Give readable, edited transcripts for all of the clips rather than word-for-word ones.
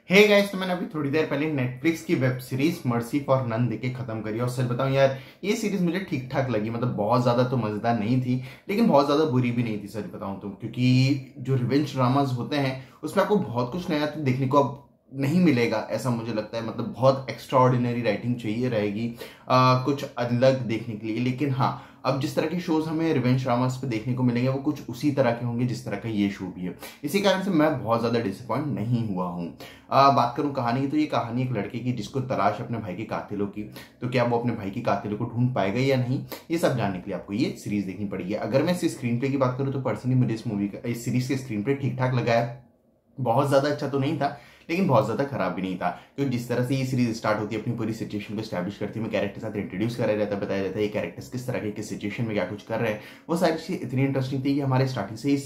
Hey guys, तो मैंने अभी थोड़ी देर पहले नेटफ्लिक्स की web series Mercy for None देख के खत्म करी और सच बताऊं यार, ये सीरीज मुझे ठीक ठाक लगी। मतलब बहुत ज्यादा तो मजेदार नहीं थी, लेकिन बहुत ज्यादा बुरी भी नहीं थी सच बताऊं तो। क्योंकि जो रिवेंज ड्रामास होते हैं उसमें आपको बहुत कुछ नया तो देखने को अब नहीं मिलेगा, ऐसा मुझे लगता है। मतलब बहुत एक्स्ट्रा ऑर्डिनरी राइटिंग चाहिए रहेगी कुछ अलग देखने के लिए। लेकिन हाँ, अब जिस तरह के शोज हमें रिवेंज ड्रामास पे देखने को मिलेंगे वो कुछ उसी तरह के होंगे जिस तरह का ये शो भी है। इसी कारण से मैं बहुत ज्यादा डिसअपॉइंट नहीं हुआ हूँ। बात करूं कहानी की, तो ये कहानी एक लड़के की जिसको तलाश है अपने भाई के कातिलों की। तो क्या वो अपने भाई की कातिलों को ढूंढ पाएगा या नहीं, ये सब जानने के लिए आपको ये सीरीज देखनी पड़ेगी। अगर मैं इसकी स्क्रीन प्ले की बात करूं तो पर्सनली मुझे इस सीरीज के स्क्रीन प्ले ठीक ठाक लगा है। बहुत ज्यादा अच्छा तो नहीं था, लेकिन बहुत ज्यादा खराब भी नहीं था। क्योंकि जिस तरह से ये सीरीज स्टार्ट होती है, अपनी पूरी सिचुएशन को स्टैब्लिश करती है, मैं कैरेक्टर साथ इंट्रोड्यूस कराया जाता है, बताया जाता है ये कैरेक्टर्स किस तरह के किस सिचुएशन में क्या कुछ कर रहे हैं। वो सारी चीजें इतनी इंटरेस्टिंग थी कि हमारे स्टार्टिंग से ही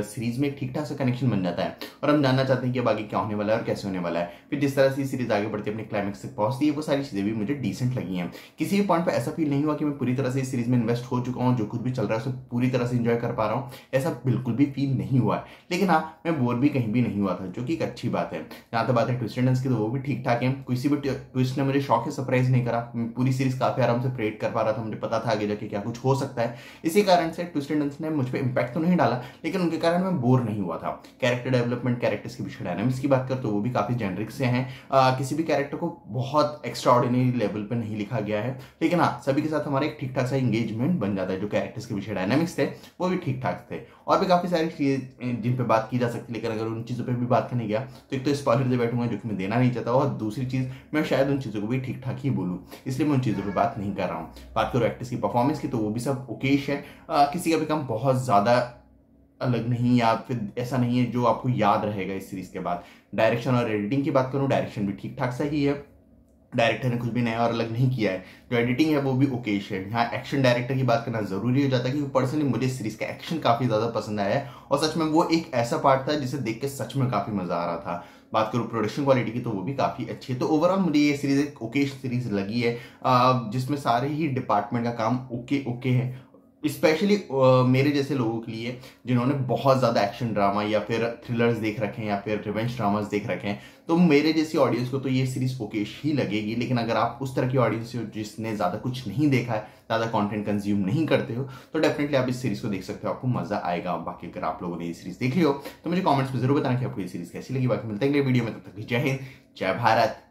सीरीज में एक ठीक ठाक सा कनेक्शन बन जाता है और हम जानना चाहते हैं कि अब आगे क्या होने वाला है और कैसे होने वाला है। फिर जिस तरह से सीरीज आगे बढ़ती है, अपने क्लाइमेक्स तक पहुंचती है, वो सारी चीजें भी मुझे डिसेंट लगी हैं। किसी भी पॉइंट पर ऐसा फील नहीं हुआ कि मैं पूरी तरह से इस सीरीज में इन्वेस्ट हो चुका हूँ, जो कुछ भी चल रहा है उसे पूरी तरह से इंजॉय कर पा रहा हूँ, ऐसा बिल्कुल भी फील नहीं हुआ है। लेकिन हाँ, मैं बोर भी कहीं भी नहीं हुआ था, जो कि एक अच्छी बात है। जहां तक बात है ट्विस्ट एंड टर्न्स की, तो वो भी ठीक ठाक है। किसी भी ट्विस्ट ने मुझे शॉक या सरप्राइज नहीं करा। मैं पूरी सीरीज काफी आराम से प्रेडिक्ट कर पा रहा था, मुझे पता था आगे जाके क्या कुछ हो सकता है। इसी कारण से ट्विस्ट एंड टर्न्स ने मुझ पर इंपैक्ट तो नहीं डाला, लेकिन उनके कारण मैं बोर नहीं हुआ था। कैरेक्टर डेवलपमेंट, कैरेक्टर्स के पीछे डायनामिक्स की बात कर तो वो भी काफी जेनरिक से हैं। किसी भी कैरेक्टर को बहुत एक्स्ट्रा ऑर्डिनरी लेवल पर नहीं लिखा गया है, लेकिन हाँ, सभी के साथ हमारा एक ठीक ठाक सा एंगेजमेंट बन जाता है। जो कैरेक्टर्स के पीछे डायनामिक्स थे वो भी ठीक ठाक थे। और भी काफी सारी चीजें जिन पे बात की जा सकती है, लेकिन अगर उन चीजों पे भी बात करने गया तो एक तो स्पॉइलर दे बैठूंगा, जो कि मैं देना नहीं चाहता, और दूसरी चीज मैं शायद उन चीजों को भी ठीक ठाक ही बोलूं, इसलिए मैं उन चीजों पे बात नहीं कर रहा हूँ। बात करूँ एक्टर्स की परफॉर्मेंस की, तो वो भी सब ओकेश है। किसी का भी काम बहुत ज्यादा अलग नहीं, या फिर ऐसा नहीं है जो आपको याद रहेगा इस सीरीज के बाद। डायरेक्शन और एडिटिंग की बात करूँ, डायरेक्शन भी ठीक ठाक सा ही है। डायरेक्टर ने कुछ भी नया और अलग नहीं किया है। जो एडिटिंग है वो भी ओकेश है। यहाँ एक्शन डायरेक्टर की बात करना जरूरी हो जाता है, क्योंकि पर्सनली मुझे सीरीज का एक्शन काफी ज्यादा पसंद आया है और सच में वो एक ऐसा पार्ट था जिसे देख के सच में काफी मजा आ रहा था। बात करूँ प्रोडक्शन क्वालिटी की, तो वो भी काफी अच्छी है। तो ओवरऑल मुझे ये सीरीज एक ओकेश सीरीज लगी है, जिसमें सारे ही डिपार्टमेंट का काम ओके ओके है। स्पेशली मेरे जैसे लोगों के लिए, जिन्होंने बहुत ज्यादा एक्शन ड्रामा या फिर थ्रिलर्स देख रखे हैं या फिर रिवेंज ड्रामास देख रखे हैं, तो मेरे जैसी ऑडियंस को तो ये सीरीज ओकेश ही लगेगी। लेकिन अगर आप उस तरह की ऑडियंस हो जिसने ज्यादा कुछ नहीं देखा है, ज्यादा कंटेंट कंज्यूम नहीं करते हो, तो डेफिनेटली आप इस सीरीज को देख सकते हो, आपको मजा आएगा। बाकी अगर आप लोगों ने ये सीरीज देख ली हो तो मुझे कमेंट्स में जरूर बताना कि आपको ये सीरीज कैसी लगी। बाकी मिलते हैं अगले वीडियो में, तब तक जय हिंद, जय भारत।